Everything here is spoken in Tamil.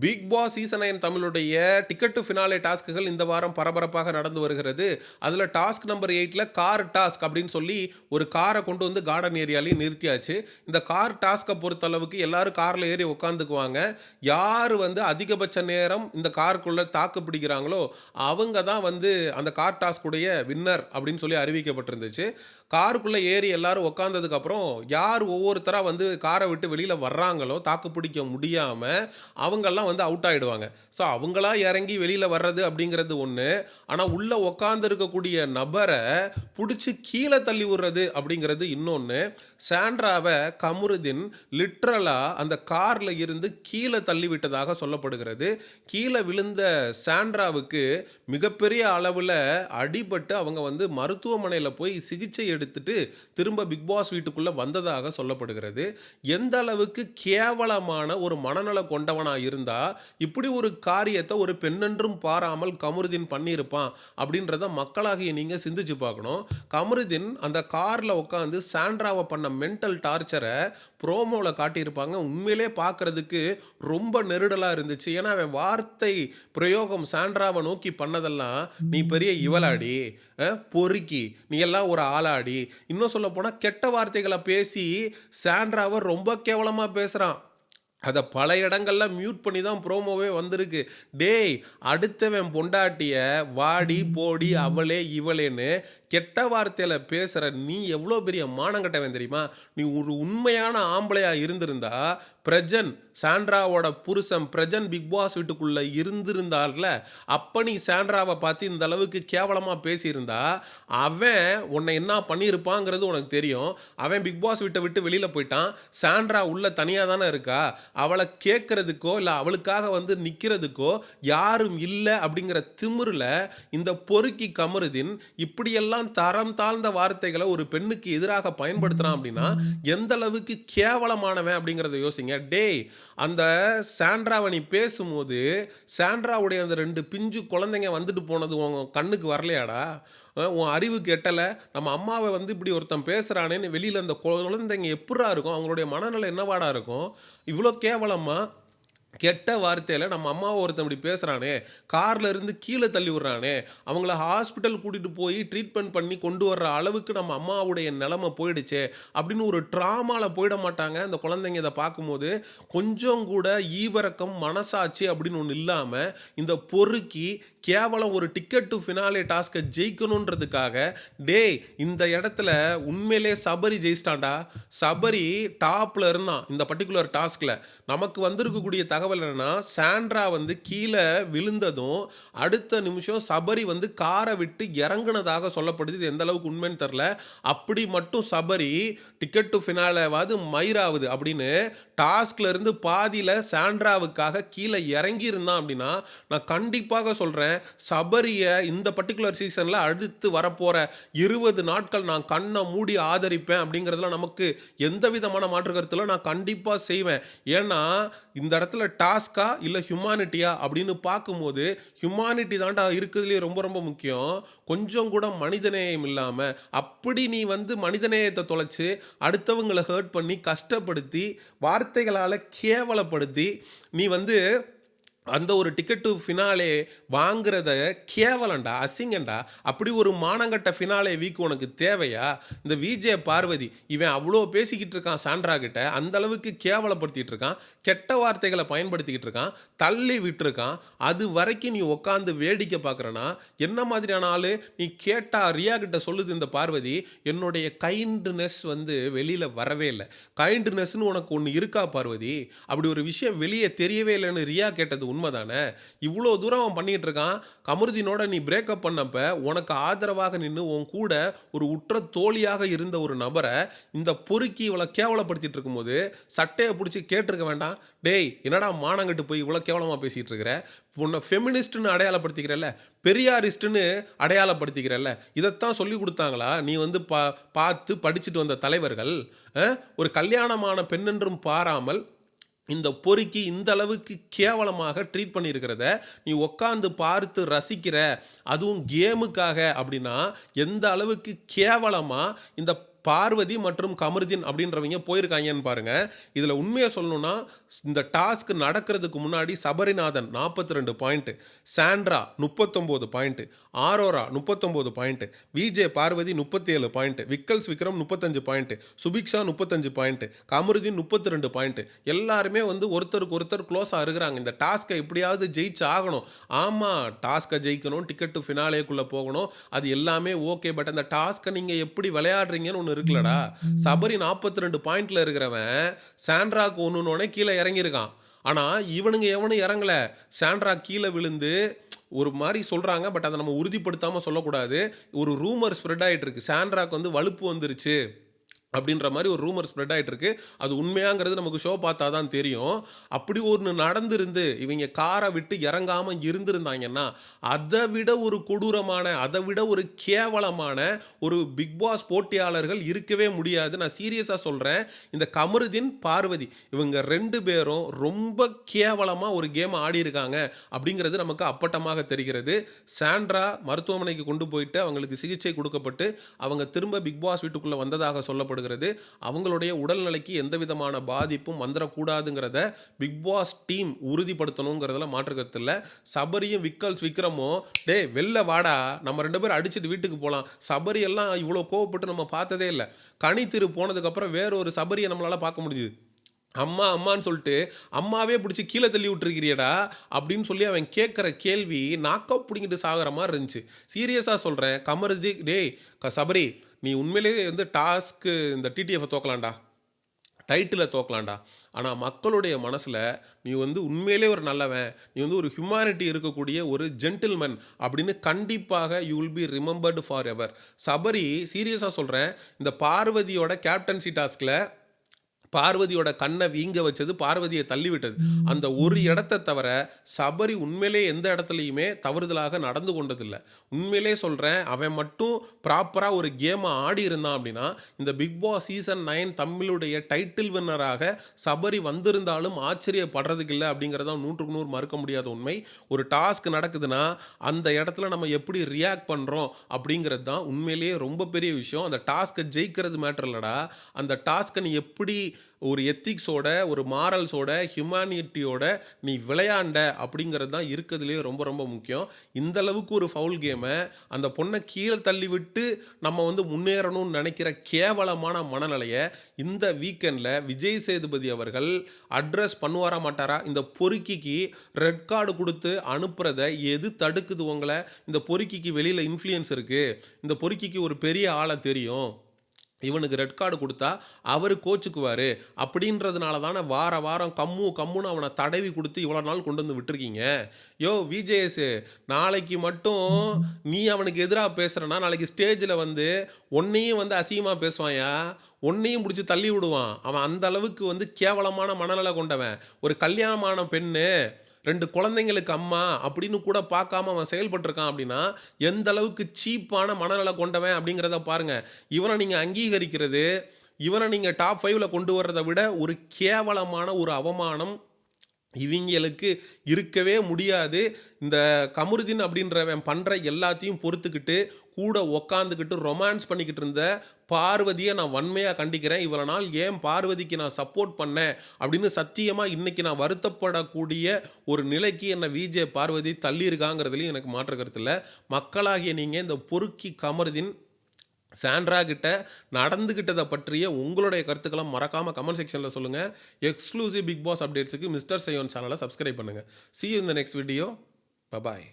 பிக் பாஸ் சீசன் 9 தமிழுடைய டிக்கெட் டு ஃபினாலே டாஸ்க்குகள் இந்த வாரம் பரபரப்பாக நடந்து வருகிறது. அதில டாஸ்க் நம்பர் 8ல கார் டாஸ்க் அப்படின்னு சொல்லி ஒரு கார கொண்டு வந்து கார்டன் ஏரியாலயும் நிறுத்தியாச்சு. இந்த கார் டாஸ்க்க பொறுத்தளவுக்கு எல்லாரும் கார்ல ஏறி உட்காந்துக்குவாங்க. யாரு வந்து அதிகபட்ச நேரம் இந்த காருக்குள்ள தாக்கு பிடிக்கிறாங்களோ, அவங்க தான் வந்து அந்த கார் டாஸ்க் உடைய வின்னர் அப்படின்னு சொல்லி அறிவிக்கப்பட்டிருந்துச்சு. காருக்குள்ள ஏறி எல்லாரும் உட்கார்ந்ததுக்கு அப்புறம், யார் ஒவ்வொருத்தரா வந்து கார விட்டு வெளியில வர்றாங்களோ, தாக்கு பிடிக்க முடியாம அவங்கெல்லாம் வந்து அவுட் ஆயிடுவாங்க. ஸோ அவங்களா இறங்கி வெளியில வர்றது அப்படிங்கிறது ஒண்ணு. ஆனா உள்ள உட்கார்ந்து இருக்கக்கூடிய நபர புடிச்சு கீழ தள்ளி விடுறது அப்படிங்கிறது இன்னொன்னு. சாண்ட்ராவ கமருதீன் லிட்டரலா அந்த கார்ல இருந்து கீழ தள்ளி விட்டதாக சொல்லப்படுகிறது. கீழ விழுந்த சாண்ட்ராவுக்கு மிகப்பெரிய அளவுல அடிபட்டு அவங்க வந்து மருத்துவமனையில போய் சிகிச்சை எடுத்துட்டு திரும்ப பிக் பாஸ் வீட்டுக்குள்ள வந்ததாக சொல்லப்படுகிறது. எந்த அளவுக்கு கேவலமான ஒரு மனநல கொண்டவனா இருந்தா, இப்படி ஒரு காரியத்த ஒரு பெண்ணென்றும் பாராமல் கமருதீன் பண்ணியிருப்பான் அப்படின்றத மக்களாகிய நீங்க சிந்திச்சு பார்க்கணும். கமருதீன் அந்த கார்ல உட்கார்ந்து சாண்ட்ராவ பண்ண மென்டல் டார்ச்சர ப்ரோமோல காட்டியிருப்பாங்க. உண்மையிலே பார்க்கறதுக்கு ரொம்ப நெருடலா இருந்துச்சு. ஏன்னா, அவன் வார்த்தை பிரயோகம் சாண்ட்ராவ நோக்கி பண்ணதெல்லாம், "நீ பெரிய இவளாடி, பொறுக்கி, நீ எல்லாம் ஒரு ஆளாடி." இன்னும் சொல்லப்போனா கெட்ட வார்த்தைகள பேசி சாண்ட்ராவ ரொம்ப கேவலமா பேசுறான். அத பல இடங்கள்ல மியூட் பண்ணி தான் ப்ரோமோவே வந்திருக்கு. "டேய்! அடுத்தவன் பொண்டாட்டிய வாடி, போடி, அவளே, இவளேன்னு கெட்ட வார்த்தையில பேசுற நீ எவ்ளோ பெரிய மானங்கெட்டவன் தெரியுமா? நீ ஒரு உண்மையான ஆம்பளையா இருந்திருந்தா, பிரஜன் சாண்ட்ராவோட புருஷன் பிரஜன் பிக் பாஸ் வீட்டுக்குள்ள இருந்திருந்தார்ல, அப்ப நீ சாண்ட்ராவ பார்த்து இந்த அளவுக்கு கேவலமா பேசியிருந்தா, அவன் உன்னை என்ன பண்ணியிருப்பாங்கிறது உனக்கு தெரியும். அவன் பிக் பாஸ் வீட்ட விட்டு வெளியில போய்ட்டான். சாண்ட்ரா உள்ள தனியா தானே இருக்கா. அவள கேட்கறதுக்கோ, இல்ல அவளுக்காக வந்து நிக்கிறதுக்கோ யாரும் இல்ல அப்படிங்கிற திமிருல இந்த பொறுக்கி கமருதீன் இப்படியெல்லாம் தரம் தாழ்ந்த வார்த்தைகள ஒரு பெண்ணுக்கு எதிராக பயன்படுத்துறான் அப்படின்னா, எந்த அளவுக்கு கேவலமானவன் அப்படிங்கிறத யோசிங்க. டேய்! அந்த சாண்ட்ராவ நீ பேசும்போது, சாண்ட்ராவுடைய அந்த 2 பிஞ்சு குழந்தைங்க வந்துட்டு போனது உன் கண்ணுக்கு வரலையாடா? உன் அறிவுக்கு எட்டல. நம்ம அம்மாவ வந்து இப்படி ஒருத்தன் பேசுறானேன்னு வெளியில அந்த குழந்தைங்க எப்புட்றா இருக்கும்? அவங்களுடைய மனநிலை என்னவாடா இருக்கும்? இவ்ளோ கேவலமா கெட்ட வார்த்தையில நம்ம அம்மாவ ஒருத்தன் இப்படி பேசுறானே, கார்ல இருந்து கீழ தள்ளி விடுறானே, அவங்கள ஹாஸ்பிட்டல் கூட்டிட்டு போய் ட்ரீட்மெண்ட் பண்ணி கொண்டு வர்ற அளவுக்கு நம்ம அம்மாவுடைய நிலைமை போயிடுச்சே, அப்படின்னு ஒரு ட்ராமால போயிட மாட்டாங்க அந்த குழந்தைங்க இத பார்க்கும்போது. கொஞ்சம் கூட ஈவிரக்கம், மனசாட்சி அப்படின்னு ஒண்ணு இல்லாம, இந்த பொறுக்கி கேவலம் ஒரு டிக்கெட் டூ ஃபினாலே டாஸ்க்க ஜெயிக்கணுன்றதுக்காக, டேய்! இந்த இடத்துல உண்மையிலேயே சபரி ஜெயிச்சிட்டான்டா. சபரி டாப்ல இருந்தான் இந்த பர்ட்டிகுலர் டாஸ்க்ல. நமக்கு வந்திருக்கக்கூடிய தகவல் என்னன்னா, சாண்ட்ரா வந்து கீழ விழுந்ததும், அடுத்த நிமிஷம் சபரி வந்து கார விட்டு இறங்குனதாக சொல்லப்படுது. இது எந்த அளவுக்கு உண்மைன்னு தெரியல. அப்படி மட்டும் சபரி டிக்கெட் டூ ஃபினாலேவாவது மயிராவது அப்படின்னு டாஸ்க்ல இருந்து பாதியில சாண்ட்ராவுக்காக கீழ இறங்கி இருந்தான் அப்படின்னா, நான் கண்டிப்பாக சொல்றேன், சபரிய இந்த பர்ட்டிகுலர் சீசன்ல அடுத்து வரப்போற 20 நாட்கள் நான் கண்ண மூடி ஆதரிப்பேன் அப்படிங்கிறதுல நமக்கு எந்த விதமான மாற்று கருத்து இல்ல. நான் கண்டிப்பா செய்வேன். ஏன்னா, இந்த இடத்துல டாஸ்க்கா இல்ல ஹியூமானிட்டியா அப்படின்னு பார்க்கும்போது, ஹியூமானிட்டி தான்டா இருக்கிறதுலயே ரொம்ப ரொம்ப முக்கியம். கொஞ்சம் கூட மனிதநேயம் இல்லாம, அப்படி நீ வந்து மனிதநேயத்த தொலைச்சு, அடுத்தவங்கள ஹர்ட் பண்ணி, கஷ்டப்படுத்தி, வார்த்தைகளால கேவலப்படுத்தி, நீ வந்து அந்த ஒரு டிக்கெட் டூ ஃபினாலே வாங்குறத கேவலம்டா, அசிங்கம்டா. அப்படி ஒரு மானங்கெட்ட ஃபினாலே வீக் உனக்கு தேவையா? இந்த விஜே பார்வதி, இவன் அவ்ளோ பேசிக்கிட்டு இருக்கான் சாண்ட்ரா கிட்ட. அந்த அளவுக்கு கேவலப்படுத்திட்டு இருக்கான். கெட்ட வார்த்தைகள பயன்படுத்திக்கிட்டு இருக்கான். தள்ளி விட்டுருக்கான். அது வரைக்கும் நீ உட்கார்ந்து வேடிக்கை பார்க்குறன்னா, என்ன மாதிரியான ஆளு? நீ கேட்டா ரியா கிட்ட சொல்லுது இந்த பார்வதி, என்னுடைய கைண்ட்னஸ் வந்து வெளியில வரவே இல்ல. கைண்ட்னஸ்ன்னு உனக்கு ஒண்ணு இருக்கா பார்வதி? அப்படி ஒரு விஷயம் வெளிய தெரியவே இல்லன்னு ரியா கேட்டது உண்மதானே? இவ்ளோ தூரம் அவன் பண்ணிட்டு இருக்கான். கமருதீனோட நீ பிரேக்கப் பண்ணப்ப, உனக்கு ஆதரவாக நின்னு, உன் கூட ஒரு உற்ற தோழியாக இருந்த ஒரு நபர, இந்த பொறுக்கி இவ்வளோ கேவலப்படுத்திட்டு இருக்கும்போது, சட்டைய புடிச்சு கேட்டுருக்க வேண்டாம்? "டேய்! என்னடா மானங்கெட்டு போய் இவ்வளோ கேவலமா பேசிட்டு இருக்கிற? உன்ன ஃபெமினிஸ்ட்ன்னு அடையாளப்படுத்திக்கிறல்ல, பெரியாரிஸ்ட்ன்னு அடையாளப்படுத்திக்கிறல்ல, இதத்தான் சொல்லிக் குடுத்தாங்களா? நீ வந்து பார்த்து படிச்சுட்டு வந்த தலைவர்கள்? அ ஒரு கல்யாணமான பெண்ணென்றும் பாராமல் இந்த பொறுக்கி இந்த அளவுக்கு கேவலமாக ட்ரீட் பண்ணியிருக்கிறத நீ உட்காந்து பார்த்து ரசிக்கிற, அதுவும் கேமுக்காக அப்படின்னா, எந்த அளவுக்கு கேவலமா இந்த பார்வதி மற்றும் கமருதீன் அப்படின்றவங்க போயிருக்காங்கன்னு பாருங்க. இதுல உண்மைய சொல்லணும்னா, இந்த டாஸ்க் நடக்கிறதுக்கு முன்னாடி Sabarinathan 42 point, Sandra 39 point, Aurora 39 point, VJ Parvathy 37 point, Vikkals Vikram 35 point, Subiksha 35 point, Kamarudheen 32 point. எல்லாருமே வந்து ஒருத்தருக்கு ஒருத்தர் க்ளோஸா இருக்கிறாங்க. இந்த டாஸ்க்கை எப்படியாவது ஜெயிச்சு ஆகணும். ஆமா, டாஸ்க்கை ஜெயிக்கணும், டிக்கெட் டு ஃபினாலேக்குள்ள போகணும். அது எல்லாமே ஓகே. பட் அந்த டாஸ்க்கை நீங்க எப்படி விளையாடுறீங்கன்னு ஒண்ணு இருக்குல்லடா. சபரி 42 பாயிண்ட்ல இருக்கிறவன் சாண்ட்ராக்கு ஒண்ணுனோனே கீழே இறங்கியிருக்கான். ஆனா இவனுங்க எவனும் இறங்கல. சாண்ட்ரா கீழே விழுந்து ஒரு மாரி சொல்றாங்க. பட் அதை நம்ம உறுதிப்படுத்தாம சொல்லக்கூடாது. ஒரு ரூமர் ஸ்ப்ரெட் ஆயிட்டு இருக்கு. சாண்ட்ராக்கு வந்து வலுப்பு வந்துருச்சு அப்படின்ற மாரி ஒரு ரூமர் ஸ்ப்ரெட் ஆயிட்டு இருக்கு. அது உண்மையாங்கிறது நமக்கு ஷோ பார்த்தா தான் தெரியும். அப்படி ஒண்ணு நடந்திருந்து இவங்க கார விட்டு இறங்காம இருந்திருந்தாங்கன்னா, அத விட ஒரு கொடூரமான, அத விட ஒரு கேவலமான ஒரு பிக் பாஸ் போட்டியாளர்கள் இருக்கவே முடியாது. நான் சீரியஸா சொல்றேன். இந்த கமருதீன், பார்வதி இவங்க 2 பேரும் ரொம்ப கேவலமா ஒரு கேம் ஆடியிருக்காங்க அப்படிங்கிறது நமக்கு அப்பட்டமாக தெரிகிறது. சாண்ட்ரா மருத்துவமனைக்கு கொண்டு போயிட்டு அவங்களுக்கு சிகிச்சை கொடுக்கப்பட்டு, அவங்க திரும்ப பிக் பாஸ் வீட்டுக்குள்ள வந்ததாக சொல்லப்படுகிறது. அவங்களுடைய உடல்நிலைக்கு எந்த விதமான பாதிப்பும் வந்துடக்கூடாதுங்கிறத பிக் பாஸ் டீம் உறுதிப்படுத்தணுங்கிறதுல மாற்று கருத்து இல்ல. சபரியும் விக்கல்ஸ் விக்ரமும் டேய் வெளில வாடா, நம்ம 2 பேரும் அடிச்சுட்டு வீட்டுக்கு போலாம். சபரி எல்லாம் இவ்வளோ கோவப்பட்டு நம்ம பார்த்ததே இல்லை. கனித்திரு போனதுக்கப்புறம் வேற ஒரு சபரியை நம்மளால பார்க்க முடியுது. அம்மா அம்மான்னு சொல்லிட்டு அம்மாவே பிடிச்சி கீழே தள்ளி விட்டுருக்கிறியடா அப்படின்னு சொல்லி அவன் கேட்குற கேள்வி நாக்கா பிடிங்கிட்டு சாகிற மாதிரி இருந்துச்சு. சீரியஸாக சொல்கிறேன். கமருதி டேய் சபரி, நீ உண்மையிலேயே வந்து டாஸ்க்கு இந்த டிடிஎஃப் தோக்கலாம்டா, டைட்டிலை தோக்கலாம்டா. ஆனால் மக்களுடைய மனசில் நீ வந்து உண்மையிலே ஒரு நல்லவன், நீ வந்து ஒரு ஹியூமானிட்டி இருக்கக்கூடிய ஒரு ஜென்டில்மேன் அப்படின்னு கண்டிப்பாக you will be remembered for ever. Sabari சீரியஸாக சொல்கிறேன். இந்த பார்வதியோட கேப்டன்சி டாஸ்கில் பார்வதியோட கண்ணை வீங்க வச்சது, பார்வதியை தள்ளிவிட்டது. அந்த ஒரு இடத்த தவிர சபரி உண்மையிலே எந்த இடத்துலையுமே தவறுதலாக நடந்து கொண்டதில்லை. உண்மையிலே சொல்கிறேன், அவன் மட்டும் ப்ராப்பராக ஒரு கேமை ஆடி இருந்தான் அப்படின்னா இந்த பிக் பாஸ் சீசன் 9 தமிழுடைய டைட்டில் வின்னராக சபரி வந்திருந்தாலும் ஆச்சரியப்படுறதுக்கு இல்லை அப்படிங்கிறத 100க்கு 100 மறுக்க முடியாத உண்மை. ஒரு டாஸ்க் நடக்குதுன்னா அந்த இடத்துல நம்ம எப்படி ரியாக்ட் பண்ணுறோம் அப்படிங்கிறது தான் உண்மையிலேயே ரொம்ப பெரிய விஷயம். அந்த டாஸ்க்கை ஜெயிக்கிறது மேட்டர் இல்லைடா, அந்த டாஸ்க்கை நீ எப்படி ஒரு எத்திக்ஸோட, ஒரு மாரல்ஸோட, ஹியூமானிட்டியோட நீ விளையாண்ட அப்படிங்கிறது தான் இருக்கிறதுலேயே ரொம்ப ரொம்ப முக்கியம். இந்த அளவுக்கு ஒரு ஃபவுல் கேமை அந்த பொண்ணை கீழே தள்ளி விட்டு நம்ம வந்து முன்னேறணும்னு நினைக்கிற கேவலமான மனநிலையை இந்த வீக்கெண்டில் விஜய் சேதுபதி அவர்கள் அட்ரஸ் பண்ணுவாரா மாட்டாரா? இந்த பொறுக்கிக்கு ரெட் கார்டு கொடுத்து அனுப்புறதை எது தடுக்குது உங்களை? இந்த பொறுக்கிக்கு வெளியில் இன்ஃப்ளூயன்ஸ் இருக்குது, இந்த பொறுக்கிக்கு ஒரு பெரிய ஆளை தெரியும், இவனுக்கு ரெட் கார்டு கொடுத்தா அவர் கோச்சுக்குவார் அப்படின்றதுனால தானே வார வாரம் கம்முன்னு அவனை தடவி கொடுத்து இவ்வளோ நாள் கொண்டு வந்து விட்டுருக்கீங்க. யோ விஜேஎஸ், நாளைக்கு மட்டும் நீ அவனுக்கு எதிராக பேசுகிறனா நாளைக்கு ஸ்டேஜில் வந்து உன்னையும் வந்து அசிங்கமாக பேசுவாயா, உன்னையும் பிடிச்சி தள்ளி விடுவான். அவன் அந்த அளவுக்கு வந்து கேவலமான மனநிலை கொண்டவன். ஒரு கல்யாணமான பெண்ணு 2 குழந்தைங்களுக்கு அம்மா அப்படின்னு கூட பார்க்காம அவன் செயல்பட்டிருக்கான் அப்படின்னா எந்த அளவுக்கு சீப்பான மனநல கொண்டவன் அப்படிங்கிறத பாருங்க. இவனை நீங்க அங்கீகரிக்கிறது, இவனை நீங்க டாப் 5ல கொண்டு வர்றதை விட ஒரு கேவலமான ஒரு அவமானம் இவங்களுக்கு இருக்கவே முடியாது. இந்த கமருதீன் அப்படின்றவன் பண்ணுற எல்லாத்தையும் பொறுத்துக்கிட்டு கூட உக்காந்துக்கிட்டு ரொமான்ஸ் பண்ணிக்கிட்டு இருந்த பார்வதியை நான் வன்மையாக கண்டிக்கிறேன். இவ்வளோ நாள் ஏன் பார்வதிக்கு நான் சப்போர்ட் பண்ணேன் அப்படின்னு சத்தியமாக இன்றைக்கி நான் வருத்தப்படக்கூடிய ஒரு நிலைக்கு என்னை விஜே பார்வதி தள்ளியிருக்காங்கிறதுலையும் எனக்கு மாற்று கருத்து இல்லை. மக்களாகிய நீங்கள் இந்த பொறுக்கி கமருதீன் சாண்ட்ரா கிட்ட நடந்துக்கிட்டதை பற்றிய உங்களுடைய கருத்துக்களை மறக்காமல் கமெண்ட் செக்ஷனில் சொல்லுங்கள். எக்ஸ்க்ளூசிவ் பிக் பாஸ் அப்டேட்ஸுக்கு மிஸ்டர் சையோன் சேனலை சப்ஸ்கிரைப் பண்ணுங்கள். See you in the next video. Bye bye.